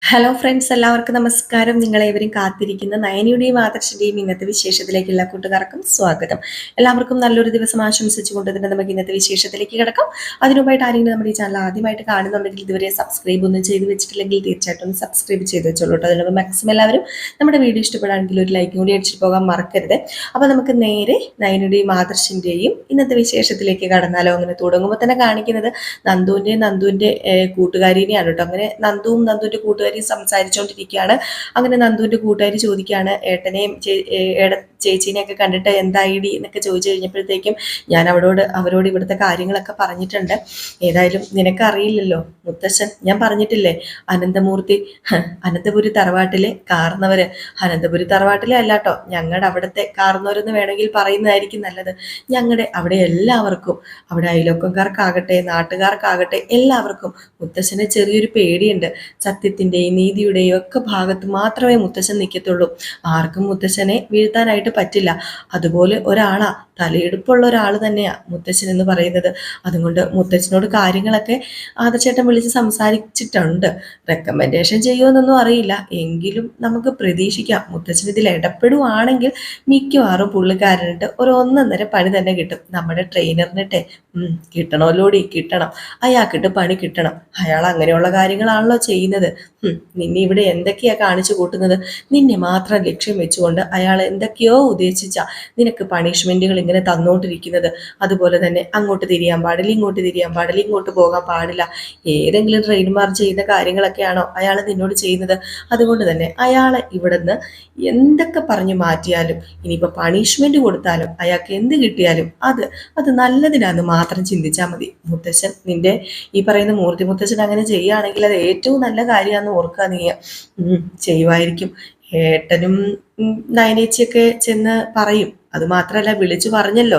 Hello friends, എല്ലാവർക്കും നമസ്കാരം. നിങ്ങളേവരും കാത്തിരിക്കുന്ന നയനിയുടെയും ആദർശിന്റെയും ഇന്നത്തെ വിശേഷത്തിലേക്ക് എല്ലാ കൂട്ടുകാർക്കും സ്വാഗതം. എല്ലാവർക്കും നല്ലൊരു ദിവസം ആശംസിച്ചുകൊണ്ട് തന്നെ നമുക്ക് ഇന്നത്തെ വിശേഷത്തിലേക്ക് കിടക്കാം. അതിനുമായിട്ട് ആരെങ്കിലും നമ്മുടെ ഈ ചാനൽ ആദ്യമായിട്ട് കാണുന്നുണ്ടെങ്കിൽ ഇതുവരെ സബ്സ്ക്രൈബ് ഒന്നും ചെയ്ത് വെച്ചിട്ടില്ലെങ്കിൽ തീർച്ചയായിട്ടും ഒന്ന് സബ്സ്ക്രൈബ് ചെയ്ത് വെച്ചോളൂ കേട്ടോ. അതിനൊപ്പം മാക്സിമം എല്ലാവരും നമ്മുടെ വീഡിയോ ഇഷ്ടപ്പെടുകയാണെങ്കിൽ ഒരു ലൈക്കും കൂടി അടിച്ചിട്ട് പോകാൻ മറക്കരുത്. അപ്പോൾ നമുക്ക് നേരെ നയനിയുടെയും ആദർശിന്റെയും ഇന്നത്തെ വിശേഷത്തിലേക്ക് കടന്നാലോ. അങ്ങനെ തുടങ്ങുമ്പോൾ തന്നെ കാണിക്കുന്നത് നന്ദുവിന്റെ കൂട്ടുകാരിനെയാണ് കേട്ടോ. അങ്ങനെ നന്ദുവിന്റെ കൂട്ടുകാരി സംസാരിച്ചുകൊണ്ടിരിക്കുകയാണ്. അങ്ങനെ നന്ദുവിന്റെ കൂട്ടുകാരി ചോദിക്കുകയാണ്, ഏട്ടനെയും ചേച്ചീനെയൊക്കെ കണ്ടിട്ട് എന്തായിടി എന്നൊക്കെ ചോദിച്ചു കഴിഞ്ഞപ്പോഴത്തേക്കും ഞാൻ അവരോട് ഇവിടുത്തെ കാര്യങ്ങളൊക്കെ പറഞ്ഞിട്ടുണ്ട്. ഏതായാലും നിനക്കറിയില്ലല്ലോ മുത്തശ്ശൻ, ഞാൻ പറഞ്ഞിട്ടില്ലേ അനന്തപുരി തറവാട്ടിലെ കാർന്നവര്. അനന്തപുരി തറവാട്ടിലെ അല്ലാട്ടോ, ഞങ്ങളുടെ അവിടുത്തെ കാർന്നവരെന്ന് വേണമെങ്കിൽ പറയുന്നതായിരിക്കും നല്ലത്. ഞങ്ങളുടെ അവിടെ എല്ലാവർക്കും, അവിടെ അയലോക്കക്കാർക്കാകട്ടെ നാട്ടുകാർക്കാകട്ടെ എല്ലാവർക്കും മുത്തശ്ശന് ചെറിയൊരു പേടിയുണ്ട്. സത്യത്തിന്റെയും നീതിയുടെയും ഒക്കെ ഭാഗത്ത് മാത്രമേ മുത്തശ്ശൻ നിൽക്കത്തുള്ളൂ. ആർക്കും മുത്തശ്ശനെ വീഴ്ത്താനായിട്ട് പറ്റില്ല. അതുപോലെ ഒരാളാ, തലയെടുപ്പുള്ള ഒരാൾ തന്നെയാ മുത്തശ്ശൻ എന്ന് പറയുന്നത്. അതുകൊണ്ട് മുത്തശ്ശനോട് കാര്യങ്ങളൊക്കെ ആദർശേട്ടൻ വിളിച്ച് സംസാരിച്ചിട്ടുണ്ട്. റെക്കമെൻഡേഷൻ ചെയ്യുമെന്നൊന്നും അറിയില്ല, എങ്കിലും നമുക്ക് പ്രതീക്ഷിക്കാം. മുത്തശ്ശൻ ഇതിൽ ഇടപെടുവാണെങ്കിൽ മിക്കവാറും പുള്ളിക്കാരനിട്ട് ഒരു 1.5 പണി തന്നെ കിട്ടും. നമ്മുടെ ട്രെയിനറിനിട്ടെ കിട്ടണം, അയാൾക്കിട്ട് പണി കിട്ടണം. അയാൾ അങ്ങനെയുള്ള കാര്യങ്ങളാണല്ലോ ചെയ്യുന്നത്. നിന്നെ ഇവിടെ എന്തൊക്കെയാ കാണിച്ചു കൂട്ടുന്നത്? നിന്നെ മാത്രം ലക്ഷ്യം വെച്ചുകൊണ്ട് അയാൾ എന്തൊക്കെയോ ഉദ്ദേശിച്ച നിനക്ക് പണിഷ്മെന്റുകൾ ഇങ്ങനെ തന്നോണ്ടിരിക്കുന്നത്. അതുപോലെ തന്നെ അങ്ങോട്ട് തിരിയാൻ പാടില്ല, ഇങ്ങോട്ട് തിരിയാൻ പാടില്ല, ഇങ്ങോട്ട് പോകാൻ പാടില്ല. ഏതെങ്കിലും ട്രെയിൻമാർ ചെയ്യുന്ന കാര്യങ്ങളൊക്കെയാണോ അയാൾ നിന്നോട് ചെയ്യുന്നത്? അതുകൊണ്ട് തന്നെ അയാളെ ഇവിടുന്ന് എന്തൊക്കെ പറഞ്ഞു മാറ്റിയാലും ഇനിയിപ്പോൾ പണിഷ്മെന്റ് കൊടുത്താലും അയാൾക്ക് എന്ത് കിട്ടിയാലും അത് നല്ലതിനാന്ന് മാത്രം ചിന്തിച്ചാൽ മതി. മുത്തശ്ശൻ, നിന്റെ ഈ പറയുന്ന മൂർത്തി മുത്തശ്ശൻ അങ്ങനെ ചെയ്യുകയാണെങ്കിൽ അത് ഏറ്റവും നല്ല കാര്യമാണെന്ന് ഓർക്കുക. നീ ചെയ്യുമായിരിക്കും. ഏട്ടനും നയനേച്ചിയൊക്കെ ചെന്ന് പറയും. അത് മാത്രമല്ല, വിളിച്ചു പറഞ്ഞല്ലോ.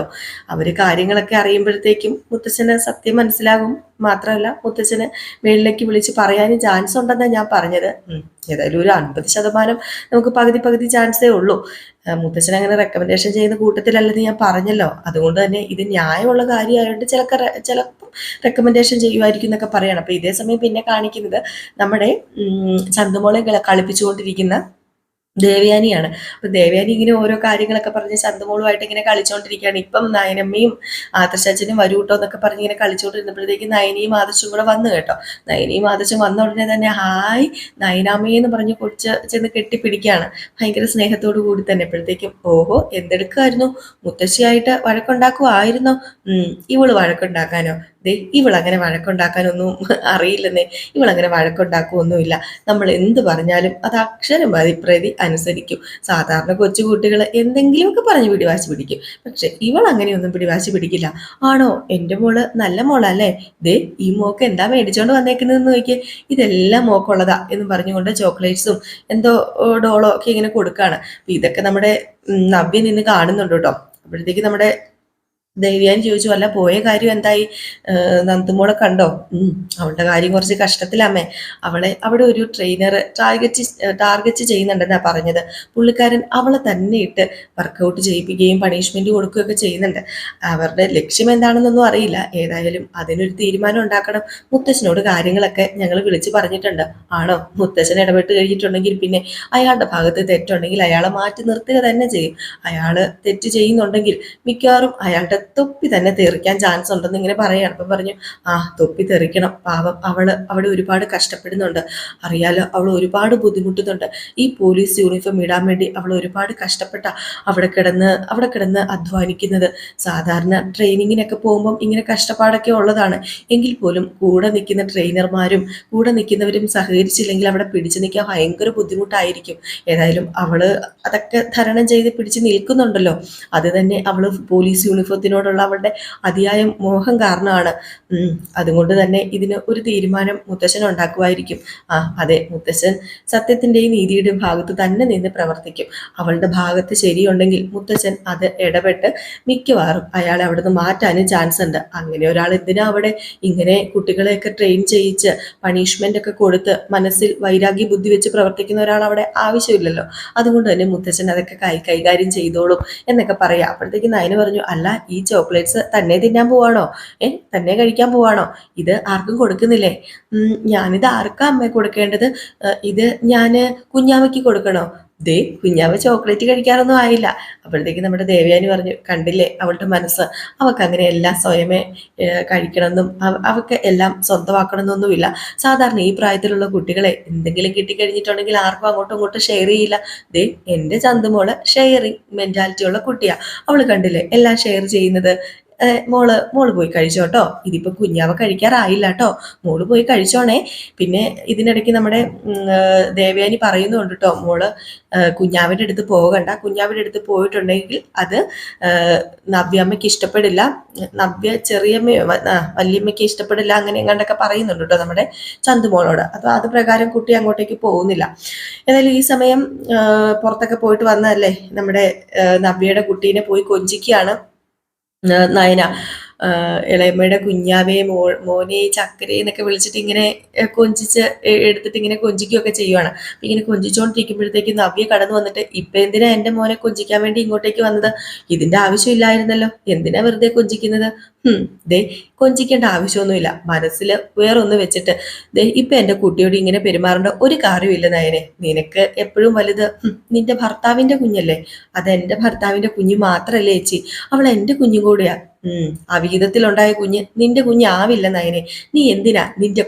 അവര് കാര്യങ്ങളൊക്കെ അറിയുമ്പോഴത്തേക്കും മുത്തച്ഛന് സത്യം മനസ്സിലാകും. മാത്രമല്ല, മുത്തച്ഛന് മേളിലേക്ക് വിളിച്ച് പറയാനും ചാൻസ് ഉണ്ടെന്നാണ് ഞാൻ പറഞ്ഞത്. ഏതായാലും ഒരു 50% നമുക്ക് പകുതി ചാൻസേ ഉള്ളൂ. മുത്തച്ഛൻ അങ്ങനെ റെക്കമെൻഡേഷൻ ചെയ്യുന്ന കൂട്ടത്തിലല്ലെന്ന് ഞാൻ പറഞ്ഞല്ലോ. അതുകൊണ്ട് തന്നെ ഇത് ന്യായമുള്ള കാര്യമായതുകൊണ്ട് ചിലപ്പം റെക്കമെൻഡേഷൻ ചെയ്യുമായിരിക്കും എന്നൊക്കെ പറയണം. അപ്പൊ ഇതേ സമയം പിന്നെ കാണിക്കുന്നത് നമ്മുടെ ചന്തുമോളെ കളിപ്പിച്ചുകൊണ്ടിരിക്കുന്ന ദേവയാനിയാണ്. അപ്പൊ ദേവയാനി ഇങ്ങനെ ഓരോ കാര്യങ്ങളൊക്കെ പറഞ്ഞ് ചന്തുമോളുമായിട്ട് ഇങ്ങനെ കളിച്ചോണ്ടിരിക്കുകയാണ്. ഇപ്പം നയനമ്മയും ആദർശനും വരൂട്ടോ എന്നൊക്കെ പറഞ്ഞ് ഇങ്ങനെ കളിച്ചോണ്ടിരുന്നപ്പോഴത്തേക്ക് നയനിയും ആദർശും കൂടെ വന്നു കേട്ടോ. നയനിയും ആദർശും വന്ന ഉടനെ തന്നെ ഹായ് നയനാമ്മയെന്ന് പറഞ്ഞ് ചെന്ന് കെട്ടിപ്പിടിക്കുകയാണ്, ഭയങ്കര സ്നേഹത്തോടു കൂടി തന്നെ. അപ്പോഴത്തേക്കും ഓഹോ, എന്തെടുക്കായിരുന്നു? മുത്തശ്ശിയായിട്ട് വഴക്കുണ്ടാക്കുവായിരുന്നോ? ഇവള് വഴക്കുണ്ടാക്കാനോ? ഇവളങ്ങനെ വഴക്കുണ്ടാക്കാനൊന്നും അറിയില്ലെന്നേ. ഇവളങ്ങനെ വഴക്കുണ്ടാക്കുമൊന്നുമില്ല. നമ്മൾ എന്ത് പറഞ്ഞാലും അത് അക്ഷരം പ്രതി അനുസരിക്കും. സാധാരണ കൊച്ചുകുട്ടികൾ എന്തെങ്കിലുമൊക്കെ പറഞ്ഞ് പിടിവാശി പിടിക്കും, പക്ഷെ ഇവൾ അങ്ങനെയൊന്നും പിടിവാശി പിടിക്കില്ല. ആണോ, എൻ്റെ മോള് നല്ല മോളല്ലേ? ഈ മോക്ക് എന്താ മേടിച്ചോണ്ട് വന്നേക്കുന്നതെന്ന് നോക്കിയേ, ഇതെല്ലാം മോക്കുള്ളതാ എന്ന് പറഞ്ഞുകൊണ്ട് ചോക്ലേറ്റ്സും എന്തോ ഡോളോ ഒക്കെ ഇങ്ങനെ കൊടുക്കാണ്. ഇതൊക്കെ നമ്മുടെ നവ്യ നിന്ന് കാണുന്നുണ്ട് കേട്ടോ. അപ്പോഴത്തേക്ക് നമ്മുടെ ദേവ്യാനി ചോദിച്ചു, അല്ല പോയ കാര്യം എന്തായി? നന്ദുമോളെ കണ്ടോ? അവളുടെ കാര്യം കുറച്ച് കഷ്ടത്തിലമ്മേ. അവിടെ ഒരു ട്രെയിനർ ടാർഗറ്റ് ചെയ്യുന്നുണ്ടെന്നാ പറഞ്ഞത്. പുള്ളിക്കാരൻ അവളെ തന്നെ ഇട്ട് വർക്കൗട്ട് ചെയ്യിപ്പിക്കുകയും പണിഷ്മെന്റ് കൊടുക്കുകയൊക്കെ ചെയ്യുന്നുണ്ട്. അവരുടെ ലക്ഷ്യം എന്താണെന്നൊന്നും അറിയില്ല. ഏതായാലും അതിനൊരു തീരുമാനം ഉണ്ടാക്കണം. മുത്തച്ഛനോട് കാര്യങ്ങളൊക്കെ ഞങ്ങൾ വിളിച്ചു പറഞ്ഞിട്ടുണ്ട്. ആണോ? മുത്തച്ഛൻ ഇടപെട്ട് കഴിഞ്ഞിട്ടുണ്ടെങ്കിൽ പിന്നെ അയാളുടെ ഭാഗത്ത് തെറ്റുണ്ടെങ്കിൽ അയാളെ മാറ്റി നിർത്തുക തന്നെ ചെയ്യും. അയാള് തെറ്റ് ചെയ്യുന്നുണ്ടെങ്കിൽ മിക്കവാറും അയാളുടെ തൊപ്പി തന്നെ തെറിക്കാൻ ചാൻസ് ഉണ്ടെന്ന് ഇങ്ങനെ പറയാണ്. അപ്പം പറഞ്ഞു, തൊപ്പി തെറിക്കണം, പാവം അവിടെ ഒരുപാട് കഷ്ടപ്പെടുന്നുണ്ട്, അറിയാലോ, അവൾ ഒരുപാട് ബുദ്ധിമുട്ടുന്നുണ്ട്. ഈ പോലീസ് യൂണിഫോം ഇടാൻ വേണ്ടി അവൾ ഒരുപാട് കഷ്ടപ്പെട്ട അവിടെ കിടന്ന് അധ്വാനിക്കുന്നത്. സാധാരണ ട്രെയിനിങ്ങിനൊക്കെ പോകുമ്പം ഇങ്ങനെ കഷ്ടപ്പാടൊക്കെ ഉള്ളതാണ്. എങ്കിൽ പോലും കൂടെ നിൽക്കുന്ന ട്രെയിനർമാരും കൂടെ നിൽക്കുന്നവരും സഹകരിച്ചില്ലെങ്കിൽ അവിടെ പിടിച്ചു നിൽക്കാൻ ഭയങ്കര ബുദ്ധിമുട്ടായിരിക്കും. ഏതായാലും അവള് അതൊക്കെ തരണം ചെയ്ത് പിടിച്ച് നിൽക്കുന്നുണ്ടല്ലോ. അത് തന്നെ അവള് പോലീസ് യൂണിഫോത്തിനോടുള്ള അവളുടെ അതിയായ മോഹം കാരണമാണ്. അതുകൊണ്ട് തന്നെ ഇതിന് ഒരു തീരുമാനം മുത്തശ്ശൻ ഉണ്ടാക്കുമായിരിക്കും. അതെ, മുത്തശ്ശൻ സത്യത്തിന്റെയും നീതിയുടെയും ഭാഗത്ത് തന്നെ നിന്ന് പ്രവർത്തിക്കും. അവളുടെ ഭാഗത്ത് ശരിയുണ്ടെങ്കിൽ മുത്തശ്ശൻ അത് ഇടപെട്ട് മിക്കവാറും അയാളെ അവിടെ നിന്ന് മാറ്റാനും ചാൻസ് ഉണ്ട്. അങ്ങനെ ഒരാൾ എന്തിനാ അവിടെ ഇങ്ങനെ കുട്ടികളെയൊക്കെ ട്രെയിൻ ചെയ്യിച്ച് പണിഷ്മെന്റ് ഒക്കെ കൊടുത്ത് മനസ്സിൽ വൈരാഗ്യ ബുദ്ധി വെച്ച് പ്രവർത്തിക്കുന്ന ഒരാൾ അവിടെ ആവശ്യമില്ലല്ലോ. അതുകൊണ്ട് തന്നെ മുത്തശ്ശൻ അതൊക്കെ കൈകാര്യം ചെയ്തോളും എന്നൊക്കെ പറയാം. അപ്പോഴത്തേക്ക് നയന പറഞ്ഞു, അല്ല, ഈ ചോക്ലേറ്റ്സ് തന്നെ തിന്നാൻ പോവാണോ? തന്നെ കഴിക്കാൻ പോവാണോ? ഇത് ആർക്കും കൊടുക്കുന്നില്ലേ? ഞാനിത് ആർക്കാ അമ്മ കൊടുക്കേണ്ടത്? ഇത് ഞാന് കുഞ്ഞാവയ്ക്ക് കൊടുക്കണോ? ദേ കുഞ്ഞാവ ചോക്ലേറ്റ് കഴിക്കാറൊന്നും ആയില്ല. അപ്പോഴത്തേക്ക് നമ്മുടെ ദേവയാനി പറഞ്ഞു, കണ്ടില്ലേ അവളുടെ മനസ്സ്, അവൾക്ക് അങ്ങനെ എല്ലാം സ്വയമേ കഴിക്കണമെന്നും അവൾക്ക് എല്ലാം സ്വന്തമാക്കണമെന്നൊന്നുമില്ല. സാധാരണ ഈ പ്രായത്തിലുള്ള കുട്ടികളെ എന്തെങ്കിലും കിട്ടിക്കഴിഞ്ഞിട്ടുണ്ടെങ്കിൽ ആർക്കും അങ്ങോട്ടും ഇങ്ങോട്ടും ഷെയർ ചെയ്യില്ല. ദേ എന്റെ ചന്തുമോള് ഷെയറിങ് മെന്റാലിറ്റി ഉള്ള കുട്ടിയാ. അവള് കണ്ടില്ലേ എല്ലാം ഷെയർ ചെയ്യുന്നത്. മോള് പോയി കഴിച്ചോട്ടോ, ഇതിപ്പോ കുഞ്ഞാവ കഴിക്കാറായില്ല കേട്ടോ, മോള് പോയി കഴിച്ചോണേ. പിന്നെ ഇതിനിടയ്ക്ക് നമ്മുടെ ദേവയാനി പറയുന്നുണ്ട് കേട്ടോ, മോള് കുഞ്ഞാവിന്റെ അടുത്ത് പോകണ്ട, കുഞ്ഞാവിന്റെ അടുത്ത് പോയിട്ടുണ്ടെങ്കിൽ അത് നവ്യമ്മയ്ക്ക് ഇഷ്ടപ്പെടില്ല, നവ്യ ചെറിയമ്മയോ വല്യമ്മയ്ക്ക് ഇഷ്ടപ്പെടില്ല, അങ്ങനെ എങ്ങാണ്ടൊക്കെ പറയുന്നുണ്ട് കേട്ടോ നമ്മുടെ ചന്തുമോളോട്. അപ്പൊ അത് പ്രകാരം കുട്ടി അങ്ങോട്ടേക്ക് പോകുന്നില്ല. ഏതായാലും ഈ സമയം പുറത്തൊക്കെ പോയിട്ട് വന്നതല്ലേ നമ്മുടെ നവ്യയുടെ കുട്ടീനെ പോയി കൊഞ്ചിക്കുകയാണ് നയന. ഇളയമ്മയുടെ കുഞ്ഞാവേ മോനെ ചക്കരേ എന്നൊക്കെ വിളിച്ചിട്ട് ഇങ്ങനെ കൊഞ്ചിച്ച് എടുത്തിട്ട് ഇങ്ങനെ കൊഞ്ചിക്കുകയൊക്കെ ചെയ്യുവാണ്. ഇങ്ങനെ കൊഞ്ചിച്ചുകൊണ്ടിരിക്കുമ്പോഴത്തേക്ക് നവ്യ കടന്നു വന്നിട്ട്, ഇപ്പൊ എന്തിനാ എന്റെ മോനെ കൊഞ്ചിക്കാൻ വേണ്ടി ഇങ്ങോട്ടേക്ക് വന്നത്? ഇതിന്റെ ആവശ്യമില്ലായിരുന്നല്ലോ, എന്തിനാ വെറുതെ കൊഞ്ചിക്കുന്നത്? ദേ കൊഞ്ചിക്കേണ്ട ആവശ്യമൊന്നുമില്ല, മനസ്സിൽ വേറൊന്ന് വെച്ചിട്ട് ദേ ഇപ്പൊ എന്റെ കുട്ടിയോട് ഇങ്ങനെ പെരുമാറേണ്ട ഒരു കാര്യമില്ല നയനെ. നിനക്ക് എപ്പോഴും വലുത് നിന്റെ ഭർത്താവിന്റെ കുഞ്ഞല്ലേ. അത് എന്റെ ഭർത്താവിന്റെ കുഞ്ഞ് മാത്രല്ലേ ചേച്ചി, അവൾ എന്റെ കുഞ്ഞും കൂടെയാ. അവിഹിതത്തിലുണ്ടായ കുഞ്ഞ് നിന്റെ കുഞ്ഞാവില്ല നയനെ. നീ എന്തിനാ നിന്റെ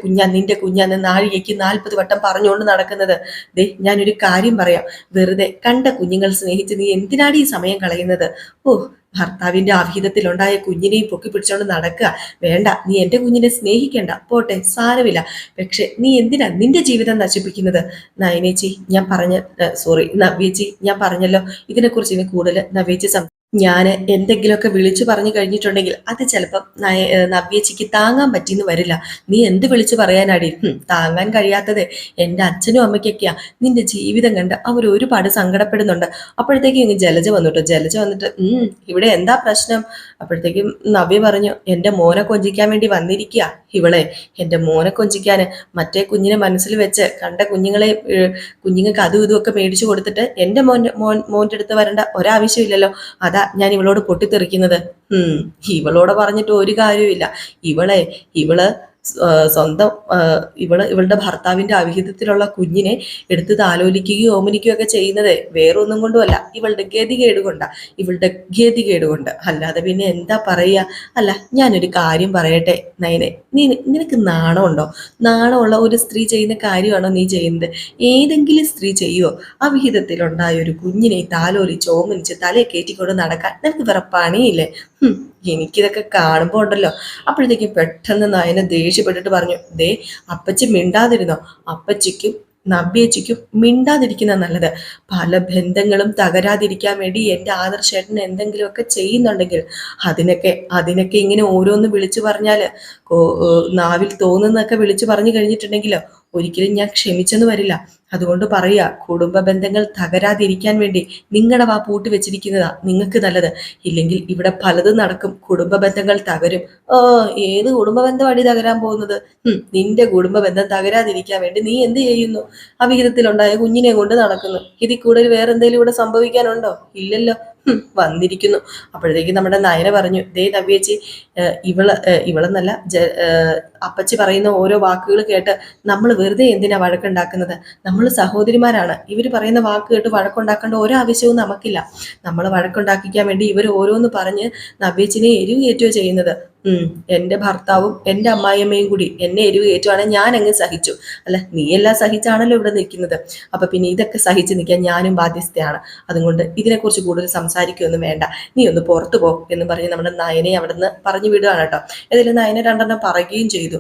കുഞ്ഞാന്ന് നാഴികയ്ക്ക് 40 വട്ടം പറഞ്ഞുകൊണ്ട് നടക്കുന്നത്? ദേ ഞാനൊരു കാര്യം പറയാം, വെറുതെ കണ്ട കുഞ്ഞുങ്ങൾ സ്നേഹിച്ച് നീ എന്തിനാണ് ഈ സമയം കളയുന്നത്? ഓ, ഭർത്താവിന്റെ അവിഹിതത്തിലുണ്ടായ കുഞ്ഞിനെയും പൊക്കി പിടിച്ചോണ്ട് നടക്കുക. വേണ്ട, നീ എന്റെ കുഞ്ഞിനെ സ്നേഹിക്കണ്ട, പോട്ടെ സാരമില്ല. പക്ഷെ നീ എന്തിനാ നിന്റെ ജീവിതം നശിപ്പിക്കുന്നത്? നയനേച്ചി ഞാൻ നവ്യേച്ചി ഞാൻ പറഞ്ഞല്ലോ, ഇതിനെക്കുറിച്ച് ഇനി കൂടുതൽ നവ്യേച്ചി ഞാൻ എന്തെങ്കിലുമൊക്കെ വിളിച്ചു പറഞ്ഞു കഴിഞ്ഞിട്ടുണ്ടെങ്കിൽ അത് ചിലപ്പം നവ്യേച്ചിക്ക് താങ്ങാൻ പറ്റിയെന്ന് വരില്ല. നീ എന്ത് വിളിച്ചു പറയാനാടി? താങ്ങാൻ കഴിയാത്തത് എൻ്റെ അച്ഛനും അമ്മയ്ക്കൊക്കെയാ. നിന്റെ ജീവിതം കണ്ട് അവർ ഒരുപാട് സങ്കടപ്പെടുന്നുണ്ട്. അപ്പോഴത്തേക്കും ഇങ്ങ് ജലജ വന്നിട്ട് ഇവിടെ എന്താ പ്രശ്നം? അപ്പോഴത്തേക്കും നവ്യ പറഞ്ഞു, എൻ്റെ മോനെ കൊഞ്ചിക്കാൻ വേണ്ടി വന്നിരിക്കുക ഇവളെ. എൻ്റെ മോനെ കൊഞ്ചിക്കാൻ മറ്റേ കുഞ്ഞിനെ മനസ്സിൽ വെച്ച് കണ്ട കുഞ്ഞുങ്ങൾക്ക് അതും ഇതുമൊക്കെ മേടിച്ചു കൊടുത്തിട്ട് എൻ്റെ മോൻ്റെ അടുത്ത് വരേണ്ട ഒരാവശ്യമില്ലല്ലോ. അതാ ഞാൻ ഇവളോട് പൊട്ടിത്തെറിക്കുന്നത്. ഇവളോട് പറഞ്ഞിട്ട് ഒരു കാര്യമില്ല. ഇവള് സ്വന്തം ഇവളുടെ ഭർത്താവിന്റെ അവിഹിതത്തിലുള്ള കുഞ്ഞിനെ എടുത്ത് താലോലിക്കുകയോ ഓമനിക്കുകയോ ഒക്കെ ചെയ്യുന്നത് വേറൊന്നും കൊണ്ടുമല്ല, ഇവളുടെ ഗതികേട് കൊണ്ട്. അല്ലാതെ പിന്നെ എന്താ പറയുക? അല്ല, ഞാനൊരു കാര്യം പറയട്ടെ നയനെ, നിനക്ക് നാണമുണ്ടോ? നാണമുള്ള ഒരു സ്ത്രീ ചെയ്യുന്ന കാര്യമാണോ നീ ചെയ്യുന്നത്? ഏതെങ്കിലും സ്ത്രീ ചെയ്യുമോ? അവിഹിതത്തിലുണ്ടായ ഒരു കുഞ്ഞിനെ താലോലിച്ച് ഓമനിച്ച് തലയെ കയറ്റിക്കൊണ്ട് നടക്കാൻ നിനക്ക് വേറെ പണിയില്ലേ? എനിക്കിതൊക്കെ കാണുമ്പോൾ ഉണ്ടല്ലോ. അപ്പോഴത്തേക്കും പെട്ടെന്ന് നയന ദേഷ്യപ്പെട്ടിട്ട് പറഞ്ഞു, ദേ അപ്പച്ചി മിണ്ടാതിരുന്നോ? അപ്പച്ചിക്കും നവ്യേച്ചിക്കും മിണ്ടാതിരിക്കുന്ന നല്ലത്. പല ബന്ധങ്ങളും തകരാതിരിക്കാൻ വേണ്ടി എൻ്റെ ആദർശേട്ടൻ എന്തെങ്കിലുമൊക്കെ ചെയ്യുന്നുണ്ടെങ്കിൽ അതിനൊക്കെ ഇങ്ങനെ ഓരോന്ന് വിളിച്ചു പറഞ്ഞാല് നാവിൽ തോന്നുന്നൊക്കെ വിളിച്ചു പറഞ്ഞു കഴിഞ്ഞിട്ടുണ്ടെങ്കിലോ ഒരിക്കലും ഞാൻ ക്ഷമിച്ചെന്ന് വരില്ല. അതുകൊണ്ട് പറയുക, കുടുംബ ബന്ധങ്ങൾ തകരാതിരിക്കാൻ വേണ്ടി നിങ്ങളുടെ വാ പൂട്ടി വെച്ചിരിക്കുന്നതാ നിങ്ങൾക്ക് നല്ലത്. ഇല്ലെങ്കിൽ ഇവിടെ പലതും നടക്കും, കുടുംബ ബന്ധങ്ങൾ തകരും. ഏത് കുടുംബ ബന്ധമാണ് തകരാൻ പോകുന്നത്? നിന്റെ കുടുംബ ബന്ധം തകരാതിരിക്കാൻ വേണ്ടി നീ എന്ത് ചെയ്യുന്നു? അവിഹിതത്തിലുണ്ടായ കുഞ്ഞിനെ കൊണ്ട് നടക്കുന്നു. ഇതിൽ കൂടുതൽ വേറെ എന്തെങ്കിലും ഇവിടെ സംഭവിക്കാനുണ്ടോ? ഇല്ലല്ലോ. വന്നിരിക്കുന്നു. അപ്പോഴത്തേക്ക് നമ്മുടെ നയന പറഞ്ഞു, ദേ നവ്യേച്ചി, ഇവളെന്നല്ല അപ്പച്ചി പറയുന്ന ഓരോ വാക്കുകൾ കേട്ട് നമ്മൾ വെറുതെ എന്തിനാ വഴക്കുണ്ടാക്കുന്നത്? നമ്മൾ സഹോദരിമാരാണ്. ഇവർ പറയുന്ന വാക്ക് കേട്ട് വഴക്കുണ്ടാക്കേണ്ട ഒരാവശ്യവും നമുക്കില്ല. നമ്മൾ വഴക്കുണ്ടാക്കിക്കാൻ വേണ്ടി ഇവർ ഓരോന്ന് പറഞ്ഞ് നവ്യേച്ചിനെ എരിവ് കയറ്റുകയോ ചെയ്യുന്നത്. എൻ്റെ ഭർത്താവും എൻ്റെ അമ്മായിയമ്മയും കൂടി എന്നെ എരിവ് കയറ്റുവാണെങ്കിൽ ഞാൻ അങ്ങ് സഹിച്ചു. അല്ല, നീയെല്ലാം സഹിച്ചാണല്ലോ ഇവിടെ നിൽക്കുന്നത്. അപ്പൊ പിന്നെ ഇതൊക്കെ സഹിച്ച് നിൽക്കാൻ ഞാനും ബാധ്യസ്ഥയാണ്. അതുകൊണ്ട് ഇതിനെക്കുറിച്ച് കൂടുതൽ സംസാരിക്കുകയൊന്നും വേണ്ട, നീ ഒന്ന് പുറത്തു പോ എന്ന് പറഞ്ഞ് നമ്മുടെ നയനെ അവിടെ നിന്ന് പറഞ്ഞു വിടുകയാണ് കേട്ടോ. ഏതായാലും നയനെ രണ്ടെണ്ണം പറയുകയും ചെയ്തു.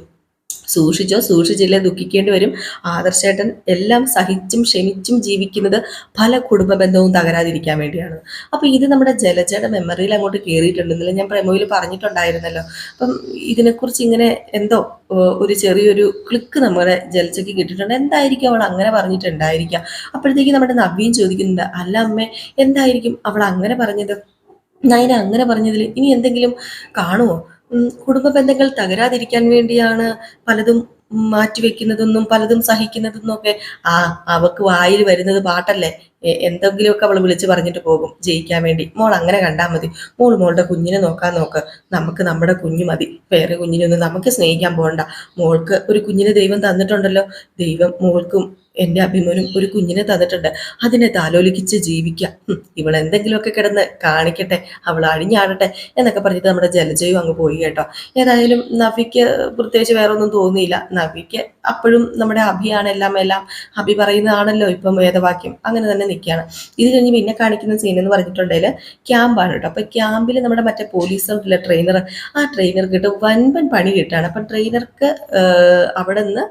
സൂക്ഷിച്ചില്ലേ ദുഃഖിക്കേണ്ടി വരും. ആദർശേട്ടൻ എല്ലാം സഹിച്ചും ക്ഷമിച്ചും ജീവിക്കുന്നത് പല കുടുംബ ബന്ധവും തകരാതിരിക്കാൻ വേണ്ടിയാണ്. അപ്പൊ ഇത് നമ്മുടെ ജലജയുടെ മെമ്മറിയിൽ അങ്ങോട്ട് കയറിയിട്ടുണ്ടെന്നില്ല, ഞാൻ പ്രമോയിൽ പറഞ്ഞിട്ടുണ്ടായിരുന്നല്ലോ. അപ്പം ഇതിനെക്കുറിച്ച് ഇങ്ങനെ എന്തോ ഒരു ചെറിയൊരു ക്ലിക്ക് നമ്മുടെ ജലജയ്ക്ക് കിട്ടിയിട്ടുണ്ട്. എന്തായിരിക്കും അവൾ അങ്ങനെ പറഞ്ഞിട്ടുണ്ടായിരിക്കാം? അപ്പോഴത്തേക്ക് നമ്മുടെ നവ്യയും ചോദിക്കുന്നുണ്ട്, അല്ല അമ്മേ, എന്തായിരിക്കും അവൾ അങ്ങനെ പറഞ്ഞത്? നയന അങ്ങനെ പറഞ്ഞതിൽ ഇനി എന്തെങ്കിലും കാണുമോ? കുടുംബ ബന്ധങ്ങൾ തകരാതിരിക്കാൻ വേണ്ടിയാണ് പലതും മാറ്റിവെക്കുന്നതെന്നും പലതും സഹിക്കുന്നതെന്നും ഒക്കെ ആ അവക്ക് വായിൽ വരുന്നത് പാട്ടല്ലേ, എന്തെങ്കിലുമൊക്കെ അവൾ വിളിച്ച് പറഞ്ഞിട്ട് പോകും ജയിക്കാൻ വേണ്ടി. മോൾ അങ്ങനെ കണ്ടാൽ മതി. മോളുടെ കുഞ്ഞിനെ നോക്കാൻ നോക്ക്. നമുക്ക് നമ്മുടെ കുഞ്ഞു മതി, വേറെ കുഞ്ഞിനൊന്നും നമുക്ക് സ്നേഹിക്കാൻ പോകണ്ട. മോൾക്ക് ഒരു കുഞ്ഞിനെ ദൈവം തന്നിട്ടുണ്ടല്ലോ. ദൈവം മോൾക്കും എൻ്റെ അഭിമനും ഒരു കുഞ്ഞിനെ തന്നിട്ടുണ്ട്. അതിനെ താലോലിക്കിച്ച് ജീവിക്കാം. ഇവൾ എന്തെങ്കിലുമൊക്കെ കിടന്ന് കാണിക്കട്ടെ, അവൾ അഴിഞ്ഞാടട്ടെ എന്നൊക്കെ പറഞ്ഞിട്ട് നമ്മുടെ ജലജയും അങ്ങ് പോയി കേട്ടോ. ഏതായാലും നവിക്ക് പ്രത്യേകിച്ച് വേറെ ഒന്നും തോന്നിയില്ല. നവിക്ക് അപ്പോഴും നമ്മുടെ അഭിയാണ് എല്ലാം അഭി പറയുന്നതാണല്ലോ ഇപ്പം വേദവാക്യം, അങ്ങനെ തന്നെ നിൽക്കുകയാണ്. ഇത് കഴിഞ്ഞ് പിന്നെ കാണിക്കുന്ന സീൻ എന്ന് പറഞ്ഞിട്ടുണ്ടെങ്കിൽ ക്യാമ്പാണ് കേട്ടോ. അപ്പൊ ക്യാമ്പിൽ നമ്മുടെ മറ്റേ പോലീസുണ്ടല്ലോ ട്രെയിനർ, ആ ട്രെയിനർക്ക് വൻപൻ പണി കിട്ടുകയാണ്. അപ്പം ട്രെയിനർക്ക് അവിടെ നിന്ന്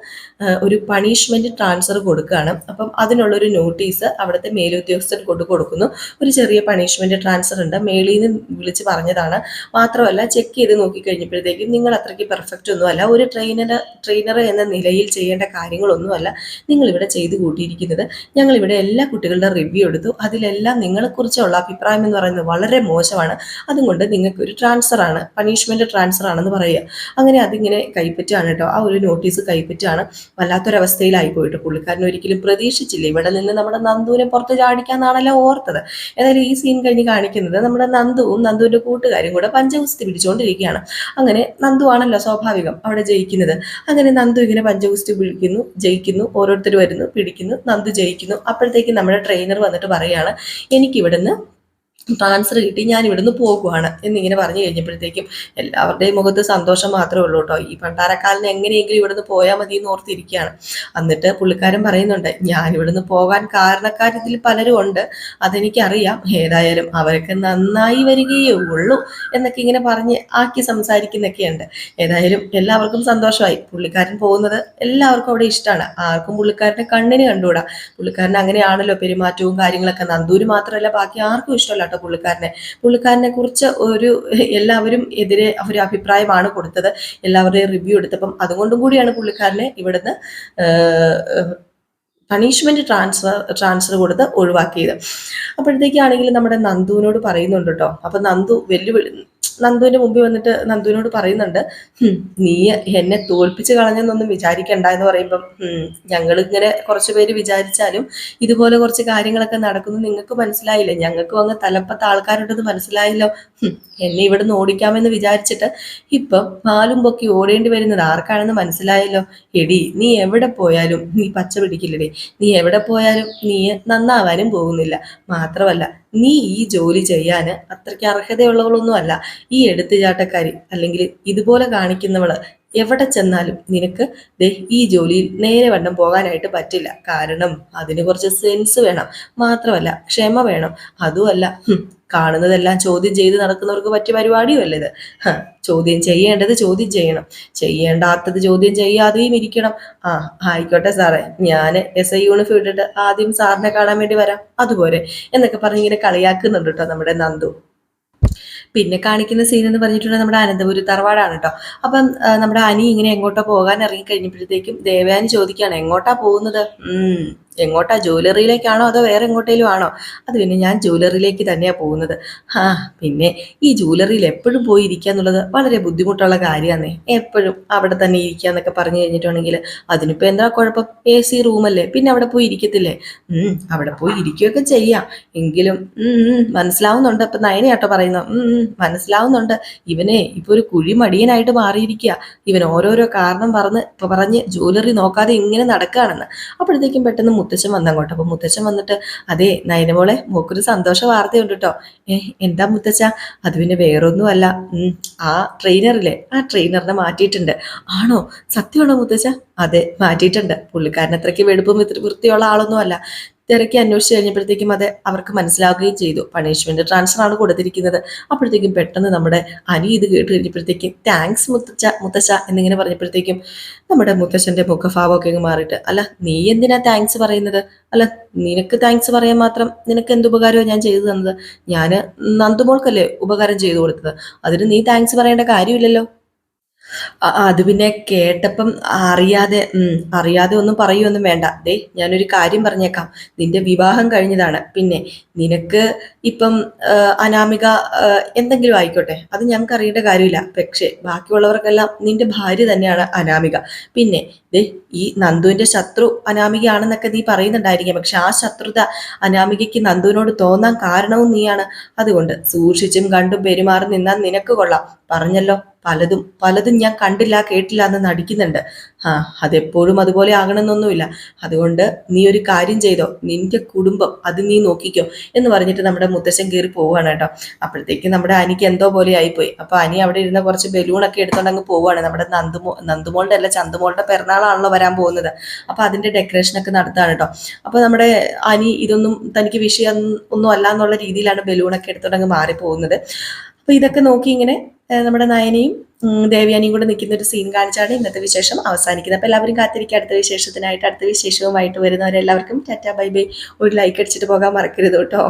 ഒരു പണിഷ്മെന്റ് ട്രാൻസ്ഫർ കൊടുക്കുകയാണ്. അപ്പം അതിനുള്ളൊരു നോട്ടീസ് അവിടുത്തെ മേലുദ്യോഗസ്ഥർ കൊടുക്കുന്നു. ഒരു ചെറിയ പണിഷ്മെന്റ് ട്രാൻസ്ഫർ ഉണ്ട്, മേളിൽ നിന്ന് വിളിച്ച് പറഞ്ഞതാണ്. മാത്രമല്ല ചെക്ക് ചെയ്ത് നോക്കിക്കഴിഞ്ഞപ്പോഴത്തേക്കും നിങ്ങൾ അത്രയ്ക്ക് പെർഫെക്റ്റ് ഒന്നുമല്ല, ഒരു ട്രെയിനർ എന്ന നിലയിൽ ചെയ്യേണ്ട കാര്യങ്ങളൊന്നുമല്ല നിങ്ങൾ ഇവിടെ ചെയ്തു കൂട്ടിയിരിക്കുന്നത്. ഞങ്ങളിവിടെ എല്ലാ കുട്ടികളുടെ റിവ്യൂ എടുത്തു, അതിലെല്ലാം നിങ്ങളെക്കുറിച്ചുള്ള അഭിപ്രായം എന്ന് പറയുന്നത് വളരെ മോശമാണ്. അതുകൊണ്ട് നിങ്ങൾക്ക് ഒരു ട്രാൻസ്ഫർ ആണ്, പണിഷ്മെന്റ് ട്രാൻസ്ഫർ ആണെന്ന് പറയുക. അങ്ങനെ അതിങ്ങനെ കൈപ്പറ്റാണ് കേട്ടോ, ആ ഒരു നോട്ടീസ് കൈപ്പറ്റാണ്. വല്ലാത്തൊരവസ്ഥയിലായി പോയിട്ട് പുള്ളിക്കാരൻ ഒരിക്കലും പ്രതീക്ഷിച്ചില്ല ഇവിടെ നിന്ന് നമ്മുടെ നന്ദുവിനെ പുറത്ത് ചാടിക്കാന്നാണല്ലോ ഓർത്തത്. ഏതായാലും ഈ സീൻ കഴിഞ്ഞ് കാണിക്കുന്നത് നമ്മുടെ നന്ദുവും നന്ദുവിന്റെ കൂട്ടുകാരും കൂടെ പഞ്ചഗുസ്തി പിടിച്ചുകൊണ്ടിരിക്കുകയാണ്. അങ്ങനെ നന്ദു ആണല്ലോ സ്വാഭാവികം അവിടെ ജയിക്കുന്നത്. അങ്ങനെ നന്ദു ഇങ്ങനെ പഞ്ചഗുസ്തി പിടിക്കുന്നു, ജയിക്കുന്നു, ഓരോരുത്തർ വരുന്നു, പിടിക്കുന്നു, നന്ദു ജയിക്കുന്നു. അപ്പോഴത്തേക്കും നമ്മുടെ ട്രെയിനർ വന്നിട്ട് പറയുകയാണ്, എനിക്കിവിടുന്ന് ട്രാൻസ്ഫർ കിട്ടി, ഞാൻ ഇവിടുന്ന് പോകുവാണ് എന്നിങ്ങനെ പറഞ്ഞു കഴിഞ്ഞപ്പോഴത്തേക്കും എല്ലാവരുടെയും മുഖത്ത് സന്തോഷം മാത്രമേ ഉള്ളൂ കേട്ടോ. ഈ പണ്ടാരക്കാലിന് എങ്ങനെയെങ്കിലും ഇവിടുന്ന് പോയാൽ മതി എന്ന് ഓർത്തിരിക്കുകയാണ്. എന്നിട്ട് പുള്ളിക്കാരൻ പറയുന്നുണ്ട്, ഞാൻ ഇവിടുന്ന് പോകാൻ കാരണക്കാരിതിൽ പലരും ഉണ്ട്, അതെനിക്കറിയാം, ഏതായാലും അവരൊക്കെ നന്നായി വരികയേ ഉള്ളൂ എന്നൊക്കെ ഇങ്ങനെ പറഞ്ഞ് ആക്കി സംസാരിക്കുന്നൊക്കെയുണ്ട്. ഏതായാലും എല്ലാവർക്കും സന്തോഷമായി. പുള്ളിക്കാരൻ പോകുന്നത് എല്ലാവർക്കും അവിടെ ഇഷ്ടമാണ്. ആർക്കും പുള്ളിക്കാരൻ്റെ കണ്ണിന് കണ്ടുകൂടാ. പുള്ളിക്കാരൻ അങ്ങനെയാണല്ലോ പെരുമാറ്റവും കാര്യങ്ങളൊക്കെ. നന്ദൂര് മാത്രമല്ല ബാക്കി ആർക്കും ഇഷ്ടമല്ല പുള്ളിക്കാരനെ കുറിച്ച് എല്ലാവരും എതിരെ ഒരു അഭിപ്രായമാണ് കൊടുത്തത്. എല്ലാവരുടെയും റിവ്യൂ എടുത്തപ്പം അതുകൊണ്ടും കൂടിയാണ് പുള്ളിക്കാരനെ ഇവിടുന്ന് പണിഷ്മെന്റ് ട്രാൻസ്ഫർ കൊടുത്ത് ഒഴിവാക്കിയത്. അപ്പോഴത്തേക്കാണെങ്കിൽ നമ്മുടെ നന്ദുവിനോട് പറയുന്നുണ്ട് കേട്ടോ. അപ്പൊ നന്ദുവിന്റെ മുമ്പിൽ വന്നിട്ട് നന്ദുവിനോട് പറയുന്നുണ്ട്, നീ എന്നെ തോൽപ്പിച്ച് കളഞ്ഞെന്നൊന്നും വിചാരിക്കണ്ട എന്ന് പറയുമ്പം ഞങ്ങൾ ഇങ്ങനെ കുറച്ച് പേര് വിചാരിച്ചാലും ഇതുപോലെ കുറച്ച് കാര്യങ്ങളൊക്കെ നടക്കുന്നു നിങ്ങൾക്ക് മനസ്സിലായില്ലേ, ഞങ്ങൾക്കും അങ്ങ് തലപ്പത്ത ആൾക്കാരുണ്ടെന്ന് മനസ്സിലായല്ലോ. എന്നെ ഇവിടുന്ന് ഓടിക്കാമെന്ന് വിചാരിച്ചിട്ട് ഇപ്പം പാലും പൊക്കി ഓടേണ്ടി വരുന്നത് ആർക്കാണെന്ന് മനസ്സിലായല്ലോ. എടി നീ എവിടെ പോയാലും നീ പച്ച പിടിക്കില്ലടി, നീ എവിടെ പോയാലും നീ നന്നാവാനും പോകുന്നില്ല. മാത്രമല്ല നീ ഈ ജോലി ചെയ്യാൻ അത്രയ്ക്ക് അർഹതയുള്ളവളൊന്നും അല്ല. ഈ എടുത്തുചാട്ടക്കാരി അല്ലെങ്കിൽ ഇതുപോലെ കാണിക്കുന്നവള് എവിടെ ചെന്നാലും നിനക്ക് ഈ ജോലിയിൽ നേരെ വണ്ണം പോകാനായിട്ട് പറ്റില്ല. കാരണം അതിന് കുറച്ച് സെൻസ് വേണം, മാത്രമല്ല ക്ഷമ വേണം. അതുമല്ല കാണുന്നതെല്ലാം ചോദ്യം ചെയ്ത് നടക്കുന്നവർക്ക് പറ്റിയ പരിപാടിയുമല്ല ഇത്. ചോദ്യം ചെയ്യേണ്ടത് ചോദ്യം ചെയ്യണം, ചെയ്യേണ്ടാത്തത് ചോദ്യം ചെയ്യാതെയും ഇരിക്കണം. ആയിക്കോട്ടെ സാറേ, ഞാൻ SI യൂണിഫോം ഇട്ടിട്ട് ആദ്യം സാറിനെ കാണാൻ വേണ്ടി വരാം, അതുപോലെ എന്നൊക്കെ പറഞ്ഞ് ഇങ്ങനെ കളിയാക്കുന്നുണ്ട് കേട്ടോ നമ്മുടെ നന്ദു. പിന്നെ കാണിക്കുന്ന സീൻ എന്ന് പറഞ്ഞിട്ടുണ്ടെങ്കിൽ നമ്മുടെ അനന്തപുരി തറവാടാണ് കേട്ടോ. അപ്പം നമ്മുടെ അനി ഇങ്ങനെ എങ്ങോട്ടോ പോകാൻ ഇറങ്ങി കഴിഞ്ഞപ്പോഴത്തേക്കും ദേവയാനി ചോദിക്കുകയാണ്, എങ്ങോട്ടാ പോകുന്നത്? എങ്ങോട്ടാ, ജ്വല്ലറിയിലേക്കാണോ അതോ വേറെ എങ്ങോട്ടേലും ആണോ? അത് പിന്നെ ഞാൻ ജ്വല്ലറിയിലേക്ക് തന്നെയാണ് പോകുന്നത്. പിന്നെ ഈ ജ്വല്ലറിയിൽ എപ്പോഴും പോയി ഇരിക്കുക എന്നുള്ളത് വളരെ ബുദ്ധിമുട്ടുള്ള കാര്യമാണ്. എപ്പോഴും അവിടെ തന്നെ ഇരിക്കുക എന്നൊക്കെ പറഞ്ഞു കഴിഞ്ഞിട്ടുണ്ടെങ്കിൽ അതിനിപ്പോൾ എന്താ കുഴപ്പം? AC റൂമല്ലേ, പിന്നെ അവിടെ പോയി ഇരിക്കത്തില്ലേ? അവിടെ പോയി ഇരിക്കുകയൊക്കെ ചെയ്യാം, എങ്കിലും മനസ്സിലാവുന്നുണ്ട്. ഇപ്പം നയനയാട്ടോ പറയുന്നത്, മനസ്സിലാവുന്നുണ്ട്. ഇവനെ ഇപ്പൊ ഒരു കുഴിമടിയനായിട്ട് മാറിയിരിക്കുക. ഇവൻ ഓരോരോ കാരണം പറഞ്ഞ് ജ്വല്ലറി നോക്കാതെ ഇങ്ങനെ നടക്കുകയാണെന്ന്. അപ്പോഴത്തേക്കും പെട്ടെന്ന് മുത്തച്ഛൻ വന്നങ്ങോട്ട്. അപ്പൊ മുത്തച്ഛൻ വന്നിട്ട്, അതെ നയനമോളെ, മോക്കൊരു സന്തോഷ വാർത്തയുണ്ട് കേട്ടോ. എന്താ മുത്തച്ഛ? അത് പിന്നെ വേറൊന്നും അല്ല, ആ ട്രെയിനറില്ലേ, ആ ട്രെയിനറിനെ മാറ്റിയിട്ടുണ്ട്. ആണോ? സത്യമാണോ മുത്തച്ഛ? അതെ, മാറ്റിയിട്ടുണ്ട്. പുള്ളിക്കാരൻ അത്രയ്ക്ക് വെടുപ്പും വൃത്തിയുള്ള ആളൊന്നും അല്ല. തിരക്കി അന്വേഷിച്ച് കഴിഞ്ഞപ്പോഴത്തേക്കും അത് അവർക്ക് മനസ്സിലാവുകയും ചെയ്തു. പണിഷ്മെന്റ് ട്രാൻസ്ഫർ ആണ് കൊടുത്തിരിക്കുന്നത്. അപ്പോഴത്തേക്കും പെട്ടെന്ന് നമ്മുടെ അനി ഇത് കേട്ട് കഴിഞ്ഞപ്പോഴത്തേക്കും താങ്ക്സ് മുത്തച്ഛ എന്നിങ്ങനെ പറഞ്ഞപ്പോഴത്തേക്കും നമ്മുടെ മുത്തച്ഛന്റെ മുഖഭാവമൊക്കെ അങ്ങ് മാറിയിട്ട്, അല്ല നീ എന്തിനാ താങ്ക്സ് പറയുന്നത്? അല്ല നിനക്ക് താങ്ക്സ് പറയാൻ മാത്രം നിനക്ക് എന്ത് ഉപകാരമാണ് ഞാൻ ചെയ്തു തന്നത്? ഞാൻ നന്ദുമോൾക്കല്ലേ ഉപകാരം ചെയ്തു കൊടുത്തത്, അതിന് നീ താങ്ക്സ് പറയേണ്ട കാര്യമില്ലല്ലോ. അത് പിന്നെ കേട്ടപ്പം അറിയാതെ ഒന്നും പറയുമൊന്നും വേണ്ട. ഞാനൊരു കാര്യം പറഞ്ഞേക്കാം, നിന്റെ വിവാഹം കഴിഞ്ഞതാണ്. പിന്നെ നിനക്ക് ഇപ്പം അനാമിക എന്തെങ്കിലും ആയിക്കോട്ടെ, അത് ഞങ്ങൾക്ക് അറിയേണ്ട കാര്യമില്ല. പക്ഷേ ബാക്കിയുള്ളവർക്കെല്ലാം നിന്റെ ഭാര്യ തന്നെയാണ് അനാമിക. പിന്നെ ദേ ഈ നന്ദുവിന്റെ ശത്രു അനാമികയാണെന്നൊക്കെ നീ പറയുന്നുണ്ടായിരിക്കാം, പക്ഷെ ആ ശത്രുത അനാമികയ്ക്ക് നന്ദുവിനോട് തോന്നാൻ കാരണവും നീയാണ്. അതുകൊണ്ട് സൂക്ഷിച്ചും കണ്ടും പെരുമാറി നിന്നാൽ നിനക്ക് കൊള്ളാം. പറഞ്ഞല്ലോ, പലതും പലതും ഞാൻ കണ്ടില്ല കേട്ടില്ല എന്ന് നടിക്കുന്നുണ്ട്. അതെപ്പോഴും അതുപോലെ ആകണമെന്നൊന്നുമില്ല. അതുകൊണ്ട് നീ ഒരു കാര്യം ചെയ്തോ, നിന്റെ കുടുംബം അത് നീ നോക്കിക്കോ എന്ന് പറഞ്ഞിട്ട് നമ്മുടെ മുത്തശ്ശൻ കയറി പോവുകയാണ് കേട്ടോ. അപ്പോഴത്തേക്ക് നമ്മുടെ അനിക്ക് എന്തോ പോലെ ആയിപ്പോയി. അപ്പൊ അനി അവിടെ ഇരുന്ന കുറച്ച് ബലൂണൊക്കെ എടുത്തോണ്ട് അങ്ങ് പോവുകയാണ്. നമ്മുടെ നന്ദുമോളുടെ അല്ല, ചന്തുമോളുടെ പിറന്നാളാണല്ലോ വരാൻ പോകുന്നത്. അപ്പൊ അതിന്റെ ഡെക്കറേഷനൊക്കെ നടത്താണ് കേട്ടോ. അപ്പൊ നമ്മുടെ അനി ഇതൊന്നും തനിക്ക് വിഷയം ഒന്നും അല്ല എന്നുള്ള രീതിയിലാണ് ബലൂണൊക്കെ എടുത്തോണ്ട് അങ്ങ് മാറിപ്പോകുന്നത്. അപ്പൊ ഇതൊക്കെ നോക്കി ഇങ്ങനെ നമ്മുടെ നയനയും ദേവയാനിയും കൂടെ നിൽക്കുന്ന ഒരു സീൻ കാണിച്ചാണ് ഇന്നത്തെ വിശേഷം അവസാനിക്കുന്നത്. അപ്പൊ എല്ലാവരും കാത്തിരിക്കുക അടുത്ത വിശേഷത്തിനായിട്ട്. അടുത്ത വിശേഷവുമായിട്ട് വരുന്നവരെല്ലാവർക്കും ടാറ്റാ ബൈ ബൈ. ഒരു ലൈക്ക് അടിച്ചിട്ട് പോകാൻ മറക്കരുത് കേട്ടോ.